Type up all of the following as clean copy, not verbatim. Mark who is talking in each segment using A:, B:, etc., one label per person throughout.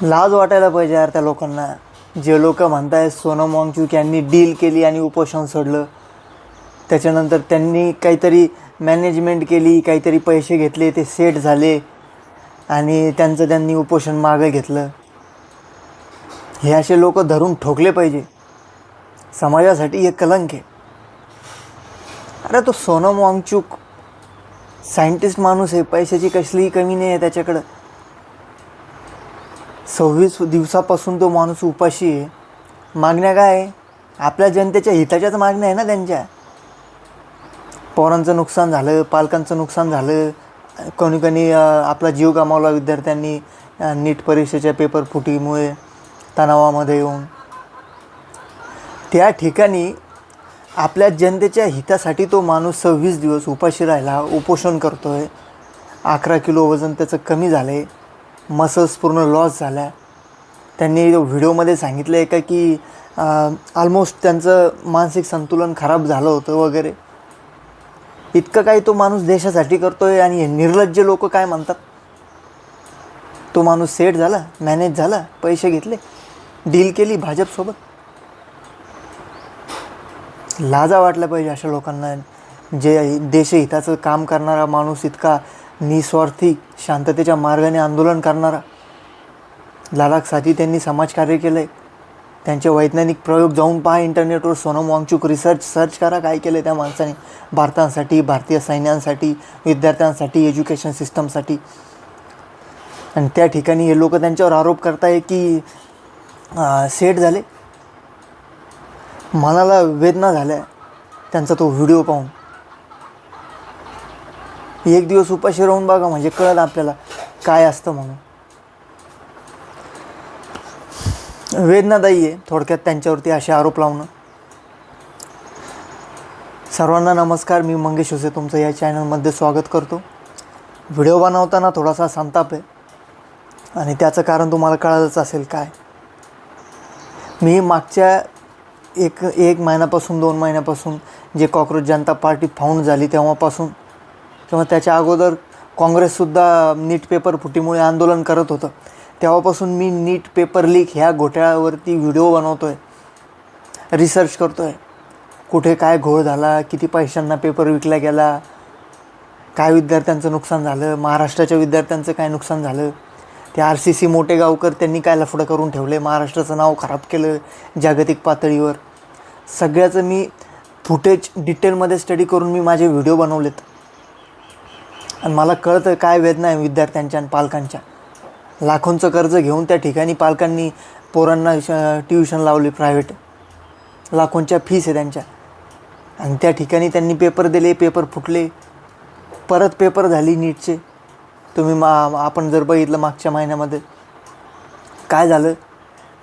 A: लाज वाटायला पाहिजे यार त्या लोकांना, जे लोक म्हणताय सोनम वांगचुक यांनी डील केली आणि उपोषण सोडलं. त्याच्यानंतर त्यांनी काहीतरी मॅनेजमेंट केली, काहीतरी पैसे घेतले, ते सेट झाले आणि त्यांनी उपोषण मागे घेतलं. हे असे लोक धरून ठोकले पाहिजे. समाजासाठी एक कलंक आहे. अरे तो सोनम वांगचुक सायंटिस्ट माणूस आहे, पैशाची कसलीही कमी नाही आहे त्याच्याकडं. 26 दिवसापासून तो माणूस उपाशी आहे. मागण्या काय आहे? आपल्या जनतेच्या हिताच्याच मागण्या आहे ना त्यांच्या. पोरांचं नुकसान झालं, पालकांचं नुकसान झालं, कोणी आपला जीव गमावला विद्यार्थ्यांनी नीट परीक्षेच्या पेपर फुटीमुळे तणावामध्ये येऊन. त्या ठिकाणी आपल्या जनतेच्या हितासाठी तो माणूस 26 दिवस उपाशी राहिला, उपोषण करतो आहे. 11 किलो वजन त्याचं कमी झालं आहे, मसल्स पूर्ण लॉस झाल्या. त्यांनी व्हिडिओमध्ये सांगितलं आहे का की ऑलमोस्ट त्यांचं मानसिक संतुलन खराब झालं होतं वगैरे. इतकं काही तो माणूस देशासाठी करतो आहे आणि हे निर्लज्ज लोक काय म्हणतात? तो माणूस सेट झाला, मॅनेज झाला, पैसे घेतले, डील केली भाजपसोबत. लाजा वाटल्या पाहिजे अशा लोकांना. जे देशहिताचं काम करणारा माणूस, इतका निस्वार्थी, शांततेच्या मार्गाने आंदोलन करणारा. लडाखसाठी त्यांनी समाजकार्य केलं आहे. त्यांचे वैज्ञानिक प्रयोग जाऊन पहा इंटरनेटवर. सोनम वांगचुक सर्च करा काय केलं आहे त्या माणसाने भारतासाठी, भारतीय सैन्यांसाठी, विद्यार्थ्यांसाठी, एज्युकेशन सिस्टमसाठी. आणि त्या ठिकाणी हे लोक त्यांच्यावर आरोप करताय की सेट झाले. मनाला वेदना झाल्या त्यांचा तो व्हिडिओ पाहून. एक दिवस उपाशी राहून बघा, म्हणजे कळलं आपल्याला काय असतं म्हणून. वेदनादायी आहे थोडक्यात त्यांच्यावरती असे आरोप लावणं. सर्वांना नमस्कार, मी मंगेश होसे तुमचं या चॅनलमध्ये स्वागत करतो. व्हिडिओ बनवताना थोडासा संताप आहे आणि त्याचं कारण तुम्हाला कळालंच असेल काय. मी मागच्या एक महिन्यापासून 2 महिन्यापासून जे कॉक्रोच जनता पार्टी फाऊंड झाली तेव्हापासून, किंवा त्याच्या अगोदर काँग्रेससुद्धा नीट पेपर फुटीमुळे आंदोलन करत होतं, तेव्हापासून मी नीट पेपर लीक ह्या घोटाळ्यावरती व्हिडिओ बनवतो आहे, रिसर्च करतो आहे. कुठे काय घोळ झाला, किती पैशांना पेपर विकला गेला, काय विद्यार्थ्यांचं नुकसान झालं, महाराष्ट्राच्या विद्यार्थ्यांचं काय नुकसान झालं, ते RCC मोठेगावकर त्यांनी काय लफडं करून ठेवले, महाराष्ट्राचं नाव खराब केलं जागतिक पातळीवर. सगळ्याचं मी फुटेज डिटेलमध्ये स्टडी करून मी माझे व्हिडिओ बनवलेत. आणि मला कळतं काय वेदना आहे विद्यार्थ्यांच्या आणि पालकांच्या. लाखोंचं कर्ज घेऊन त्या ठिकाणी पालकांनी पोरांना ट्युशन लावली प्रायव्हेट, लाखोंच्या फीस आहे त्यांच्या. आणि त्या ठिकाणी त्यांनी पेपर दिले, पेपर फुटले, परत पेपर झाली नीटचे. तुम्ही आपण जर बघितलं मागच्या महिन्यामध्ये काय झालं,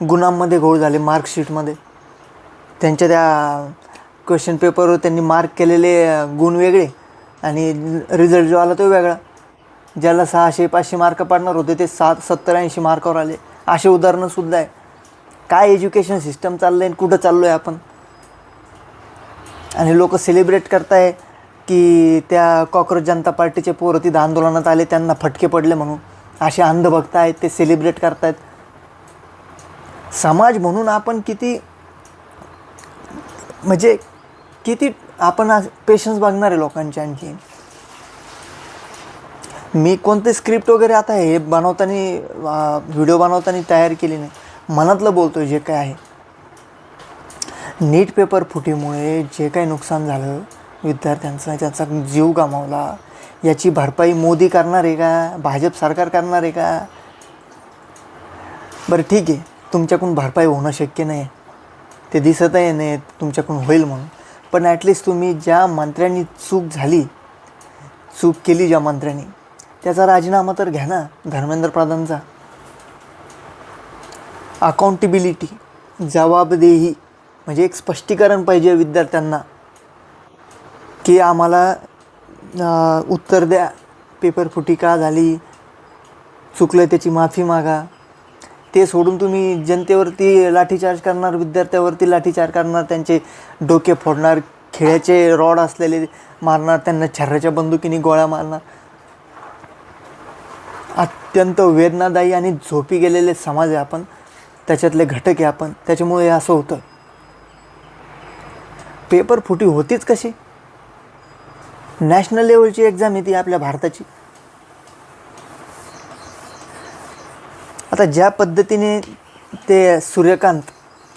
A: गुणांमध्ये घोळ झाले, मार्कशीटमध्ये. त्यांच्या त्या क्वेश्चन पेपरवर त्यांनी मार्क केलेले गुण वेगळे आणि रिझल्ट जो आला तो वेगळा. ज्याला 600-500 मार्क पाडणार होते ते 70-80 मार्कावर आले. असे उदाहरणंसुद्धा आहे. काय एज्युकेशन सिस्टम चाललं आहे, कुठं चाललो आहे आपण. आणि लोक सेलिब्रेट करताय की त्या कॉक्रोच जनता पार्टीचे पोरं तिथं आंदोलनात आले, त्यांना फटके पडले म्हणून. असे अंधभक्त आहेत, ते सेलिब्रेट करतायत. समाज म्हणून आपण किती आपण पेशन्स बघणार आहे लोकांचे. आणखी मी कोणते स्क्रिप्ट वगैरे आता हे बनवताना, व्हिडिओ बनवताना तयार केली नाही, मनातलं बोलतो आहे जे काय आहे. नीट पेपर फुटीमुळे जे काही नुकसान झालं विद्यार्थ्यांचं, त्यांचा जीव गमावला, याची भरपाई मोदी करणार आहे का, भाजप सरकार करणार आहे का? बरं ठीक आहे, तुमच्याकडून भरपाई होणं शक्य नाही, ते दिसतही नाही तुमच्याकडून होईल म्हणून. पण ॲटलिस्ट तुम्ही ज्या मंत्र्यांनी चूक केली ज्या मंत्र्यांनी, त्याचा राजीनामा तर घ्या ना धर्मेंद्र प्रधानचा. अकाउंटेबिलिटी, जबाबदेही, म्हणजे एक स्पष्टीकरण पाहिजे विद्यार्थ्यांना की आम्हाला उत्तर द्या, पेपर फुटी का झाली, चुकलं त्याची माफी मागा. ते सोडून तुम्ही जनतेवरती लाठीचार्ज करणार, विद्यार्थ्यावरती लाठीचार्ज करणार, त्यांचे डोके फोडणार, खिळ्याचे रॉड असलेले मारणार, त्यांना छर्राच्या बंदुकीने गोळ्या मारणार. अत्यंत वेदनादायी आणि झोपी गेलेले समाज आहे आपण, त्याच्यातले घटक आहे आपण, त्याच्यामुळे हे असं होतं. पेपर फुटी होतीच कशी? नॅशनल लेवलची एक्झाम आहे ती आपल्या भारताची. आता ज्या पद्धतीने ते सूर्यकांत,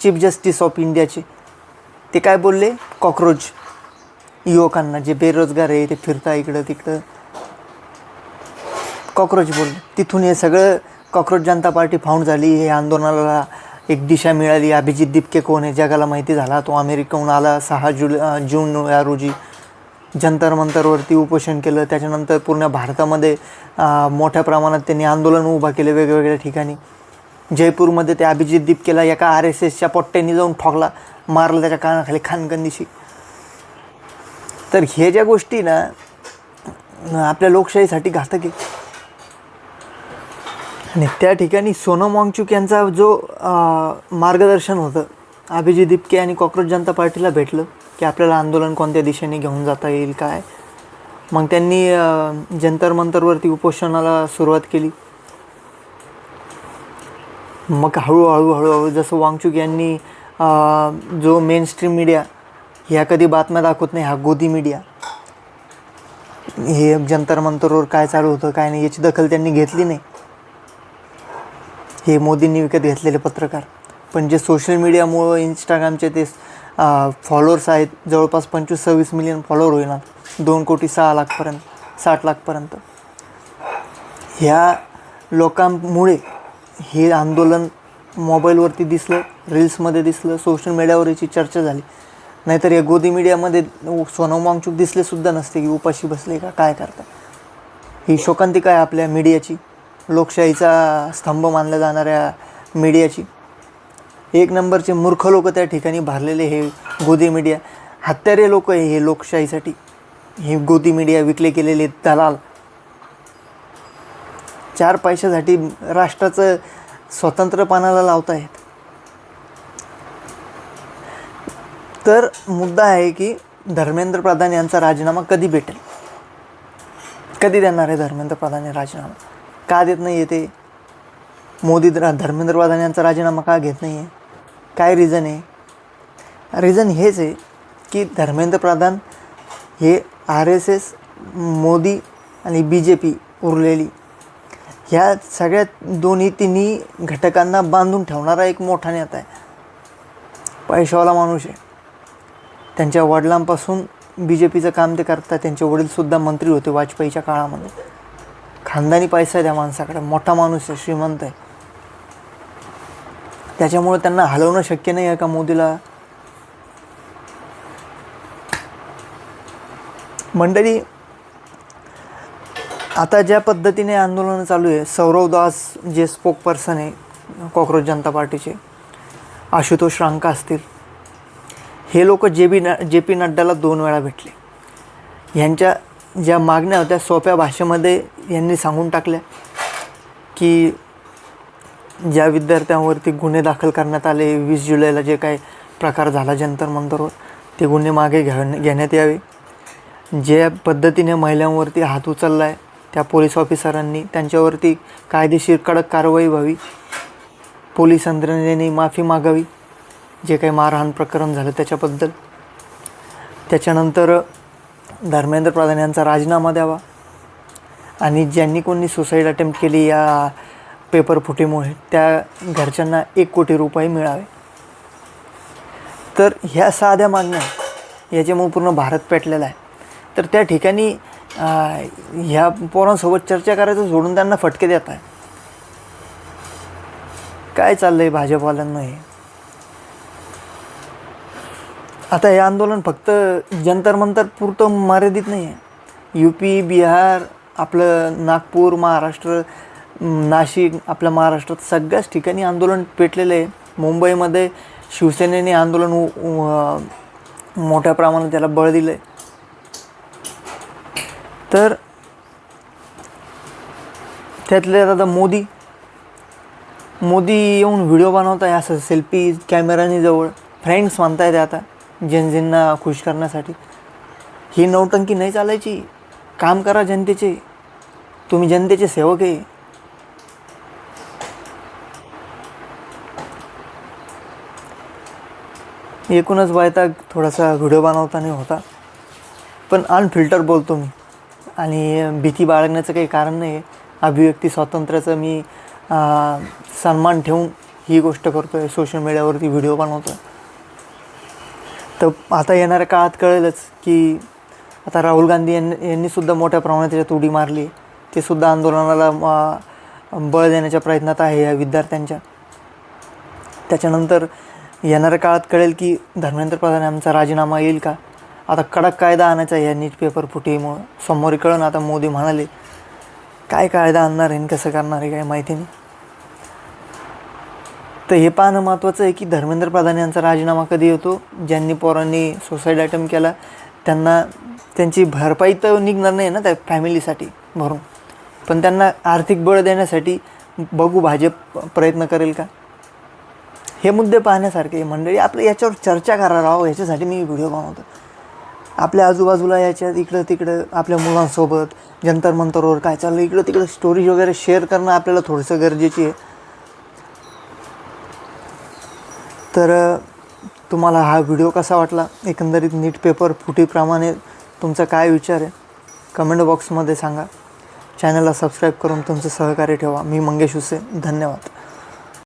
A: चीफ जस्टिस ऑफ इंडियाचे, ते काय बोलले कॉक्रोच युवकांना जे बेरोजगार आहे, ते फिरता इकडं तिकडं, कॉक्रोच बोलले. तिथून हे सगळं कॉक्रोच जनता पार्टी फाउंड झाली. हे आंदोलनाला एक दिशा मिळाली. अभिजित दिपके कोण आहे जगाला माहिती झाला. तो अमेरिकेहून आला. 6 जून या रोजी जंतर मंतरवरती उपोषण केलं. त्याच्यानंतर पूर्ण भारतामध्ये मोठ्या प्रमाणात त्यांनी आंदोलन उभा केले वेगवेगळ्या ठिकाणी. जयपूरमध्ये ते अभिजित दिपकेला एका RSSच्या पोट्ट्यांनी जाऊन ठोकला, मारलं त्याच्या कानाखाली खानगंदीशी. तर हे ज्या गोष्टी ना आपल्या लोकशाहीसाठी घातक आहे. आणि त्या ठिकाणी सोनम वांगचुक यांचा जो मार्गदर्शन होतं अभिजित दिपके आणि कॉक्रोच जनता पार्टीला भेटलं की आपल्याला आंदोलन कोणत्या दिशेने घेऊन जाता येईल काय. मग त्यांनी जंतर मंतरवरती उपोषणाला सुरुवात केली. मग हळूहळू जसं वांगचुक यांनी जो मेन स्ट्रीम मीडिया ह्या कधी बातम्या दाखवत नाही, हा गोदी मीडिया, हे जंतर मंतरवर काय चालू होतं काय नाही याची दखल त्यांनी घेतली नाही. हे मोदींनी विकत घेतलेले पत्रकार. पण जे सोशल मीडियामुळं इंस्टाग्रामचे ते फॉलोअर्स आहेत, जवळपास 25-26 मिलियन फॉलोअर होईना, 2,06,00,000पर्यंत, 60,00,000पर्यंत, ह्या लोकांमुळे हे आंदोलन मोबाईलवरती दिसलं, रील्समध्ये दिसलं, सोशल मीडियावर याची चर्चा झाली. नाहीतर या गोदी मीडियामध्ये सोनम वांगचुक दिसलेसुद्धा नसते की उपाशी बसले का काय करता. ही शोकांतिका आहे आपल्या मीडियाची, लोकशाहीचा स्तंभ मानल्या जाणाऱ्या मीडियाची. 1 नंबरचे मूर्ख लोक त्या ठिकाणी भरलेले हे गोदी मीडिया. हत्यारे लोक आहे हे लोकशाहीसाठी. हे गोदी मीडिया विकले गेलेले दलाल 4 पैशासाठी राष्ट्राचं स्वतंत्रपणाला लावत आहेत. तर मुद्दा आहे की धर्मेंद्र प्रधान यांचा राजीनामा कधी भेटेल, कधी देणार आहे धर्मेंद्र प्रधान हे राजीनामा, का देत नाही आहे ते? मोदी धर्मेंद्र प्रधान यांचा राजीनामा का घेत नाही आहे? काय रिझन आहे? रिझन हेच आहे की धर्मेंद्र प्रधान हे RSS, मोदी आणि BJP उरलेली ह्या सगळ्या तिन्ही घटकांना बांधून ठेवणारा एक मोठा नेता आहे, पैशावाला माणूस आहे. त्यांच्या वडिलांपासून BJPचं काम ते करतात. त्यांचे वडीलसुद्धा मंत्री होते वाजपेयीच्या काळामध्ये. खानदानी पैसा आहे त्या माणसाकडे, मोठा माणूस आहे, श्रीमंत आहे. त्याच्यामुळे त्यांना हलवणं शक्य नाही आहे का मोदीला? मंडळी, आता ज्या पद्धतीने आंदोलन चालू आहे, सौरव दास जे स्पोकपर्सन आहे कॉक्रोच जनता पार्टीचे, आशुतोष रांका असतील, हे लोक JP नड्डाला 2 वेळा भेटले. ह्यांच्या ज्या मागण्या होत्या सोप्या भाषेमध्ये यांनी सांगून टाकल्या की ज्या विद्यार्थ्यांवरती गुन्हे दाखल करण्यात आले 20 जुलैला जे काही प्रकार झाला जंतर मंतरवर, ते गुन्हे मागे घेण्यात यावे. ज्या पद्धतीने महिलांवरती हात उचलला आहे त्या पोलीस ऑफिसरांनी, त्यांच्यावरती कायदेशीर कडक कारवाई व्हावी. पोलीस यंत्रणेने माफी मागावी जे काही मारहाण प्रकरण झालं त्याच्याबद्दल. त्याच्यानंतर धर्मेंद्र प्रधान यांचा राजीनामा द्यावा आणि ज्यांनी कोणी सुसाईड अटेम्प्ट केली या पेपर फुटीमुळे त्या घरच्यांना 1 कोटी रुपये मिळावे. तर ह्या साध्या मागण्या याच्यामुळे पूर्ण भारत पेटलेला आहे. तर त्या ठिकाणी ह्या पोरांसोबत चर्चा करायचं सोडून त्यांना फटके देत आहे. काय चाललं आहे भाजपवाल्यांना हे? आता हे आंदोलन फक्त जंतर मंतर पुरतं मर्यादित नाही आहे. UP, बिहार, आपलं नागपूर, महाराष्ट्र, नाशिक, आपल्या महाराष्ट्रात सगळ्याच ठिकाणी आंदोलन पेटलेलं आहे. मुंबईमध्ये शिवसेनेने आंदोलन मोठ्या प्रमाणात त्याला बळ दिलं आहे. तर त्यातले आता मोदी येऊन व्हिडिओ बनवत आहे असं सेल्फी कॅमेरानी जवळ, फ्रेंड्स म्हणताय ते आता जनजींना खुश करण्यासाठी. ही नौटंकी नाही चालायची. काम करा जनतेचे, तुम्ही जनतेचे सेवक आहे. एकूणच वैताग थोडासा व्हिडिओ बनवताना होता, पण अनफिल्टर बोलतो मी आणि भीती बाळगण्याचं काही कारण नाही आहे. अभिव्यक्ती स्वातंत्र्याचं मी सन्मान ठेवून ही गोष्ट करतो आहे, सोशल मीडियावरती व्हिडिओ बनवतो आहे. तर आता येणाऱ्या काळात कळेलच की आता राहुल गांधी यांनीसुद्धा मोठ्या प्रमाणात त्याच्यात उडी मारली. ते सुद्धा आंदोलनाला बळ देण्याच्या प्रयत्नात आहे या विद्यार्थ्यांच्या. त्याच्यानंतर येणाऱ्या काळात कळेल की धर्मेंद्र प्रधान यांचा राजीनामा येईल का. आता कडक कायदा आणायचा आहे या नीट पेपर फुटीमुळं. सोमवारी कळलं. आता मोदी म्हणाले काय कायदा आणणार आहे, कसं करणार आहे काय माहिती नाही. तर हे पाहणं महत्त्वाचं आहे की धर्मेंद्र प्रधान यांचा राजीनामा कधी येतो. ज्यांनी पोरांनी सुसाईड अटेम्प्ट केला त्यांना त्यांची भरपाई तर निघणार नाही ना त्या फॅमिलीसाठी भरून, पण त्यांना आर्थिक बळ देण्यासाठी बघू भाजप प्रयत्न करेल का. हे मुद्दे पाहण्यासारखे. मंडळी आपलं याच्यावर चर्चा करा राव, याच्यासाठी मी व्हिडिओ बनवतो. आपल्या आजूबाजूला याच्यात इकडं तिकडं आपल्या मुलांसोबत जंतर मंतरवर काय चाललं इकडं तिकडं स्टोरीज वगैरे शेअर करणं आपल्याला थोडंसं गरजेची आहे. तर तुम्हाला हा व्हिडिओ कसा वाटला, एकंदरीत नीट पेपर फुटीप्रमाणे तुमचा काय विचार आहे कमेंट बॉक्समध्ये सांगा. चॅनलला सबस्क्राईब करून तुमचं सहकार्य ठेवा. मी मंगेश हुसे. धन्यवाद.